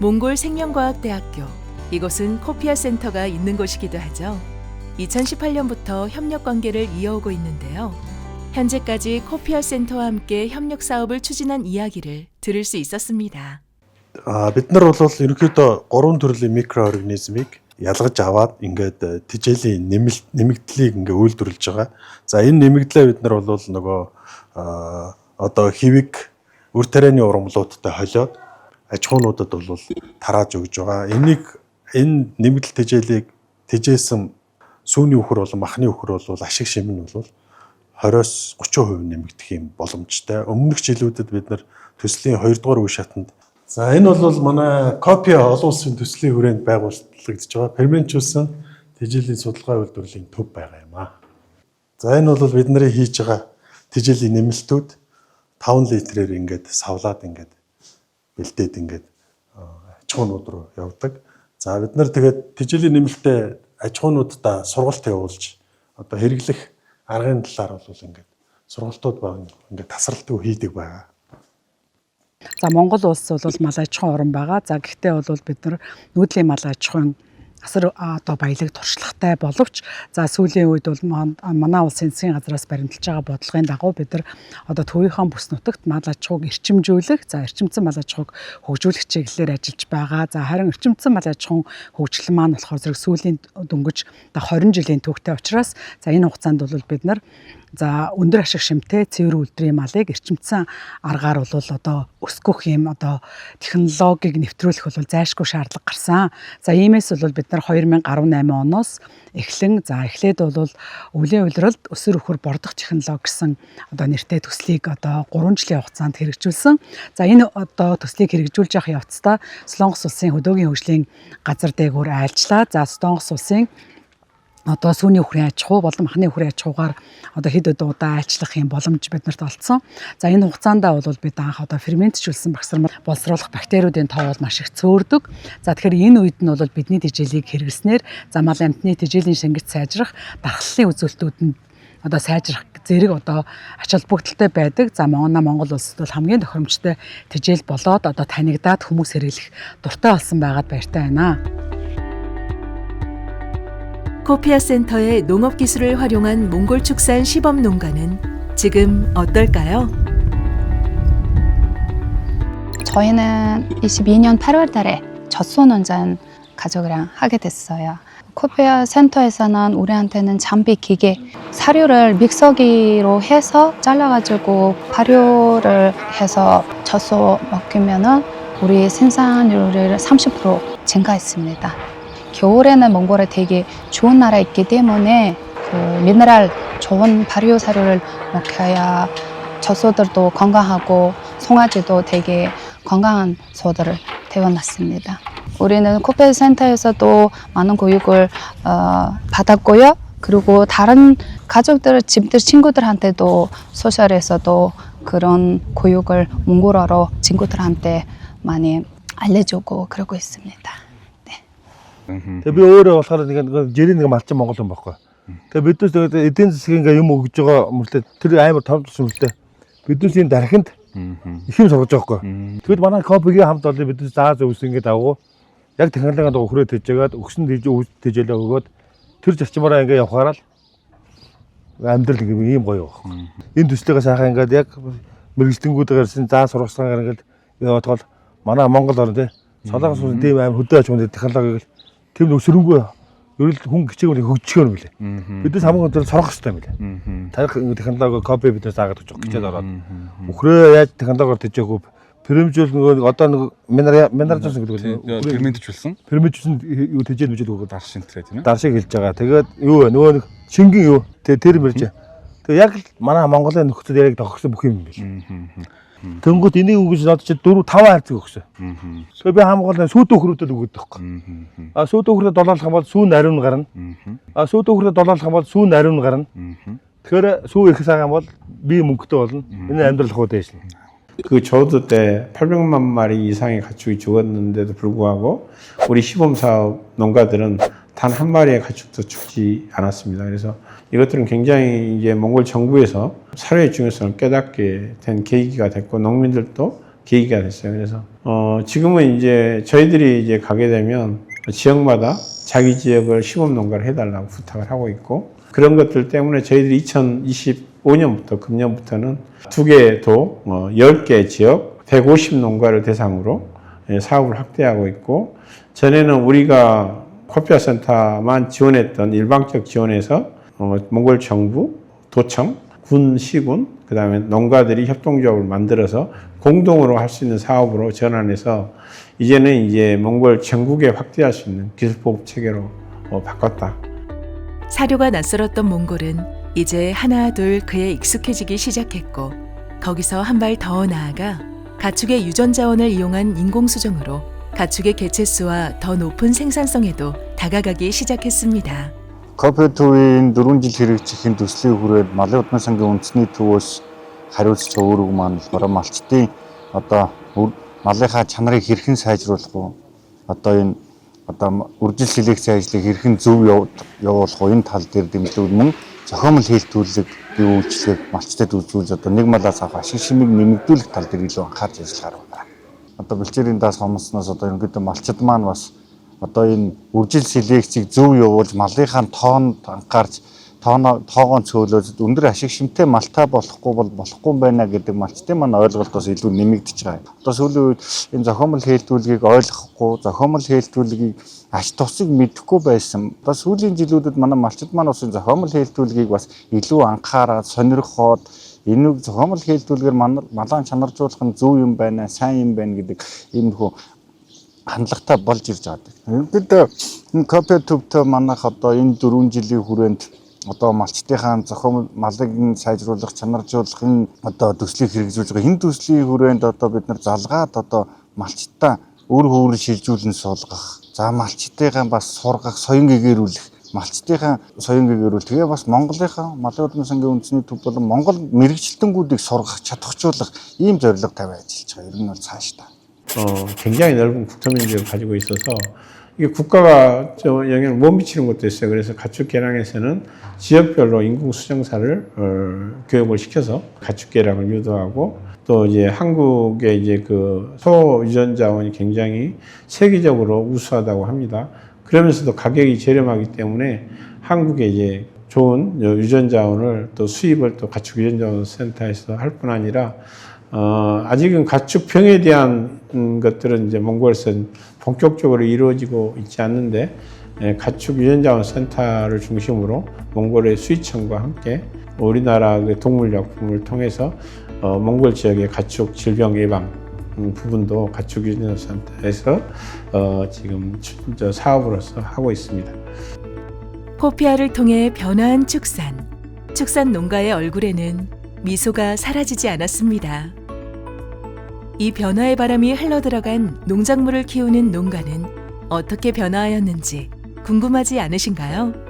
몽골 생명과학대학교. 이곳은 코피아 센터가 있는 곳이기도 하죠. 2018년부터 협력 관계를 이어오고 있는데요. 현재까지 코피아 센터와 함께 협력 사업을 추진한 이야기를 들을 수 있었습니다. бид нар бол ерөнхийдөө 3 төрлийн микроорганизмыг ялгаж аваад ингээд тэжээлийн нэмэгдлийг ингээд үйлдвэрлэж байгаа. За энэ нэмэгдлээ бид нар бол нөгөө одоо хэвэг үр тарианы ургамлуудтай холиод аж ахуйнуудад бол тарааж өгж байгаа. Энэ нэмэгдэл тэжээлийг тэжээсэн сүүний үхэр болон махны үхэр бол ашиг шим нь бол 20-30% нэмэгдэх юм боломжтой. Өмнөх жилүүдэд бид нар төслийн 2 дугаар үе шатанд за энэ бол манай Копиа олон улсын төслийн хүрээнд байгуулагдаж байгаа ферментжүүлсэн тэжээлийн судалгаа үйлдвэрлэлийн төв байгаа юм аа. За энэ бол бид нарын хийж байгаа тэжээлийн нэмэлтүүд 5 литрээр ингээд савлаад ингээд бэлдээд ингээд аж ахуйнууд руу явдаг. За бид нар тэгээд тэжээлийн нэмэлтээ аж ахуйнуудаа сургалт явуулж одоо хэрэглэх аргын талаар бол ингээд сургалтууд баг ингээд тасралтгүй хийдэг байгаа. За Монгол улс бол мал аж ахуйн орн байгаа. За гэхдээ бол бид нар нүүдлийн мал аж ахуйн асар одоо баялаг туршлагатай боловч за сүүлийн үед бол манай улсын засгийн газраас баримталж байгаа бодлогын дагуу бид нар одоо төвийнхөө бүс нутагт мал аж ахуйг эрчимжүүлэх, за эрчимцэн мал аж ахуйг хөгжүүлэх чиглэлээр ажиллаж байгаа. За харин эрчимцэн мал аж ахуйн хөгжил маань болохоор зэрэг сүүлийн дөнгөж 20 жилийн түүхтэй учраас за энэ хугацаанд бол бид нар за өндөр ашиг шимтэй цэвэр үйлдвэрийн малыг эрчимцэн аргаар бол одоо өсгөх юм одоо технологиг нэвтрүүлэх бол зайлшгүй шаардлага гарсан. За иймээс бол бид нар 2018 оноос эхлэн эхлээд бол өвлийн улиралд өсөр өхөр бордох технологи гэсэн одоо нэртэй төслийг одоо 3 жилийн хугацаанд хэрэгжүүлсэн. За энэ одоо төслийг хэрэгжүүлж явах явцдаа Солонгос улсын хөдөөгийн хөгжлийн газар дээгүүр айлчлаа. За Солонгос улсын одоо сүүний үхрийн аж ахуй болон махны үхрийн аж ахуйгаар одоо хэд удаа айлчлах юм боломж биднэрт олдсон. За энэ хугацаанд бол бид анх одоо ферментжүүлсэн багсрал боловсруулах бактериудын тоо бол маш их цөөрдөг. За тэгэхээр энэ үед нь бол бидний тэжээлийг хэрэглэснээр за мал амтны тэжээлийн шингэж сайжрах, дархлалын үзүүлэлтүүд нь одоо сайжрах зэрэг одоо ач холбогдолтой байдаг. За Монгол улсад бол хамгийн тохиромжтой тэжээл болоод одоо танигдаад хүмүүс хэрэглэх дуртай болсон байгаад баяртай байна. 코피아 센터의 농업 기술을 활용한 몽골 축산 시범 농가는 지금 어떨까요? 저희는 22년 8월 달에 젖소 논전 가족이랑 하게 됐어요. 코피아 센터에서는 우리한테는 장비 기계, 사료를 믹서기로 해서 잘라가지고 발효를 해서 젖소 먹이면은 우리 생산율을 30% 증가했습니다. 겨울에는 몽골에 되게 좋은 나라에 있기 때문에 그 미네랄 좋은 발효 사료를 먹여야 젖소들도 건강하고 송아지도 되게 건강한 소들을 태어났습니다. 우리는 코피아 센터에서도 많은 교육을 받았고요. 그리고 다른 가족들, 집들, 친구들한테도 소셜에서도 그런 교육을 몽골어로 친구들한테 많이 알려주고 그러고 있습니다. Тэгээ би өөрөө болохоор нэг жирийн нэг малчин монгол хүн байхгүй. Тэгээ бидээс тэгээд эдийн засгийн юм өгж байгаа мөртлөө тэр амар том төсвөлтэй. Бидээс энэ дархинд их юм сургаж байгаа байхгүй. Тэгэд манай Копигийн хамт олон бидээс зааж өгсөн ингээд авгуу. Яг технологийн дагуу хүрээ тэжээгээд өгсөн тэжээлээ өгөөд тэр зарчмаараа ингээд явхаараа л амьдрал ийм гоё байхгүй. Энэ төслийгээ сайхан ингээд яг мэрэгжлэнгүүдээр ирсэн заа сургацсан ингээд яваадгал манай Монгол орн тий Солонгос улсын дэм амар хөдөө аж ахуйн технологиг тэр өсрөнгөө ерөөл хүн гिचээгүүр хөгжих юм билээ. Бидээс хамгийн гол сурах хэрэгтэй юм билээ. Тарих технологи копи бидээс заагаад өгч гिचээд ороод. Өхрөө яаж технологиор тэжээгүү ферментжүүл нөгөө одоо нэг минералжуулсан гэдэг үү? Ферментжүүлсэн юу тэжээд мүжээд өгөөд дар шинтрээ тийм ээ. Дар шиг хэлж байгаа. Тэгээд юу вэ? Нөгөө нэг шингэн юу? Тэр мэрж. Тэгээд яг л манай Монголын нөхцөл яг тогтсон бүх юм билээ. Тэнгууд энийг үгэж нод чи 4-5 хайрцаг өгсөн. Тэгээ би хамгаалал сүйд өхрүүдэд өгöd байхгүй. Сүйд өхрүүдэд долоолох юм бол сүүн ариун гарна. Сүйд өхрүүдэд долоолох юм бол сүүн ариун гарна. Тэгэхээр сүү их сайхан бол би мөнгөтэй болно. Энэ амьдрал хуу дэшнэ. 그 저도 때 800만 마리 이상의 가축이 죽었는데도 불구하고 우리 시범사업 농가들은 단 한 마리의 가축도 죽지 않았습니다. 그래서 이것들은 굉장히 이제 몽골 정부에서 사료의 중요성을 깨닫게 된 계기가 됐고 농민들도 계기가 됐어요. 그래서 지금은 이제 저희들이 이제 가게 되면 지역마다 자기 지역을 시범 농가를 해달라고 부탁을 하고 있고 그런 것들 때문에 저희들이 2025년부터 금년부터는 2개 도 10개 지역 150 농가를 대상으로 사업을 확대하고 있고 전에는 우리가 코피아 센터만 지원했던 일방적 지원에서 몽골 정부, 도청, 군, 시군, 그 다음에 농가들이 협동조합을 만들어서 공동으로 할 수 있는 사업으로 전환해서 이제는 이제 몽골 전국에 확대할 수 있는 기술보급 체계로 바꿨다. 사료가 낯설었던 몽골은 이제 하나둘 그에 익숙해지기 시작했고 거기서 한 발 더 나아가 가축의 유전 자원을 이용한 인공수정으로 가축의 개체수와 더 높은 생산성에도 다가가기 시작했습니다. Коопертивийн 4 жил хэрэгжихийн төслийг хүрээд малын удмын сангийн үндэсний төвөөс хариуцж өөрөг маань болохоор малчдын одоо малынхаа чанарыг хэрхэн сайжруулах вэ? Одоо энэ үржил селекц ажлыг хэрхэн зөв явуулах вэ? Энэ тал дээр дэмжлэг мөн зохиомл хэлтүүлэг бий үйлчлэг малчдад үзүүлж одоо нэг малаас авах ашиг шимийг нэмэгдүүлэх тал дээр илүү анхаарч ажиллахаар байна. Одоо бэлчээрийн даас хомсноос одоо ерөнхийдөө малчд маань бас одоо энэ үржил селекцийг зөв явуулж малынхаа тоонд анхаарч тоогоо цөөлөөд өндөр ашиг шимтэй малтай болохгүй бол болохгүй байна гэдэг малчдын маань ойлголт бас илүү нэмэгдэж байгаа. Одоо сүүлийн үед энэ зохиомл хэлтүүлгийг ойлгохгүй, зохиомл хэлтүүлгийг ач тусыг мэдэхгүй байсан. Одоо сүүлийн жилүүдэд манай малчд маань бас энэ зохиомл хэлтүүлгийг бас илүү анхаараад сонирхоод энэ зохиомл хэлтүүлгээр малаа чанаржуулах нь зөв юм байна, сайн юм байна гэдэг иймэрхүү хандлагатай болж ирж байгаа. Ерөнхийдөө энэ кооперативтэй манайх одоо энэ 4 жилийн хүрээнд одоо малчдынхаа зохиомл малыг сайжруулах, чанаржуулах энэ одоо төслийг хэрэгжүүлж байгаа. Энэ төслийн хүрээнд одоо бид нар залгаад одоо малчдаа үр хөөрөл шилжүүлэн суулгах, за малчдынхаа бас сургах, соён гэгэрүүлэх, малчдынхаа соён гэгэрүүл тэгээ бас Монголынхаа малын удмын сангийн үндэсний төв болон Монгол мэрэгчлэлтэнгүүдийг сургах, чадахжуулах ийм зорилго тавиа ажиллаж байгаа. ер нь бол цаашдаа. 굉장히 넓은 국토면적을 가지고 있어서 이게 국가가 영향을 못 미치는 것도 있어요. 그래서 가축 개량에서는 지역별로 인공 수정사를 교육을 시켜서 가축 개량을 유도하고 또 이제 한국의 이제 그 소 유전 자원이 굉장히 세계적으로 우수하다고 합니다. 그러면서도 가격이 저렴하기 때문에 한국에 이제 좋은 유전 자원을 또 수입을 또 가축 유전 자원 센터에서 할 뿐 아니라 아직은 가축병에 대한 것들은 이제 몽골에서는 본격적으로 이루어지고 있지 않는데 가축 유전자원 센터를 중심으로 몽골의 수의청과 함께 우리나라 동물약품을 통해서 몽골 지역의 가축 질병 예방 부분도 가축 유전자원 센터에서 지금 사업으로서 하고 있습니다. 코피아를 통해 변화한 축산 농가의 얼굴에는 미소가 사라지지 않았습니다. 이 변화의 바람이 흘러들어간 농작물을 키우는 농가는 어떻게 변화하였는지 궁금하지 않으신가요?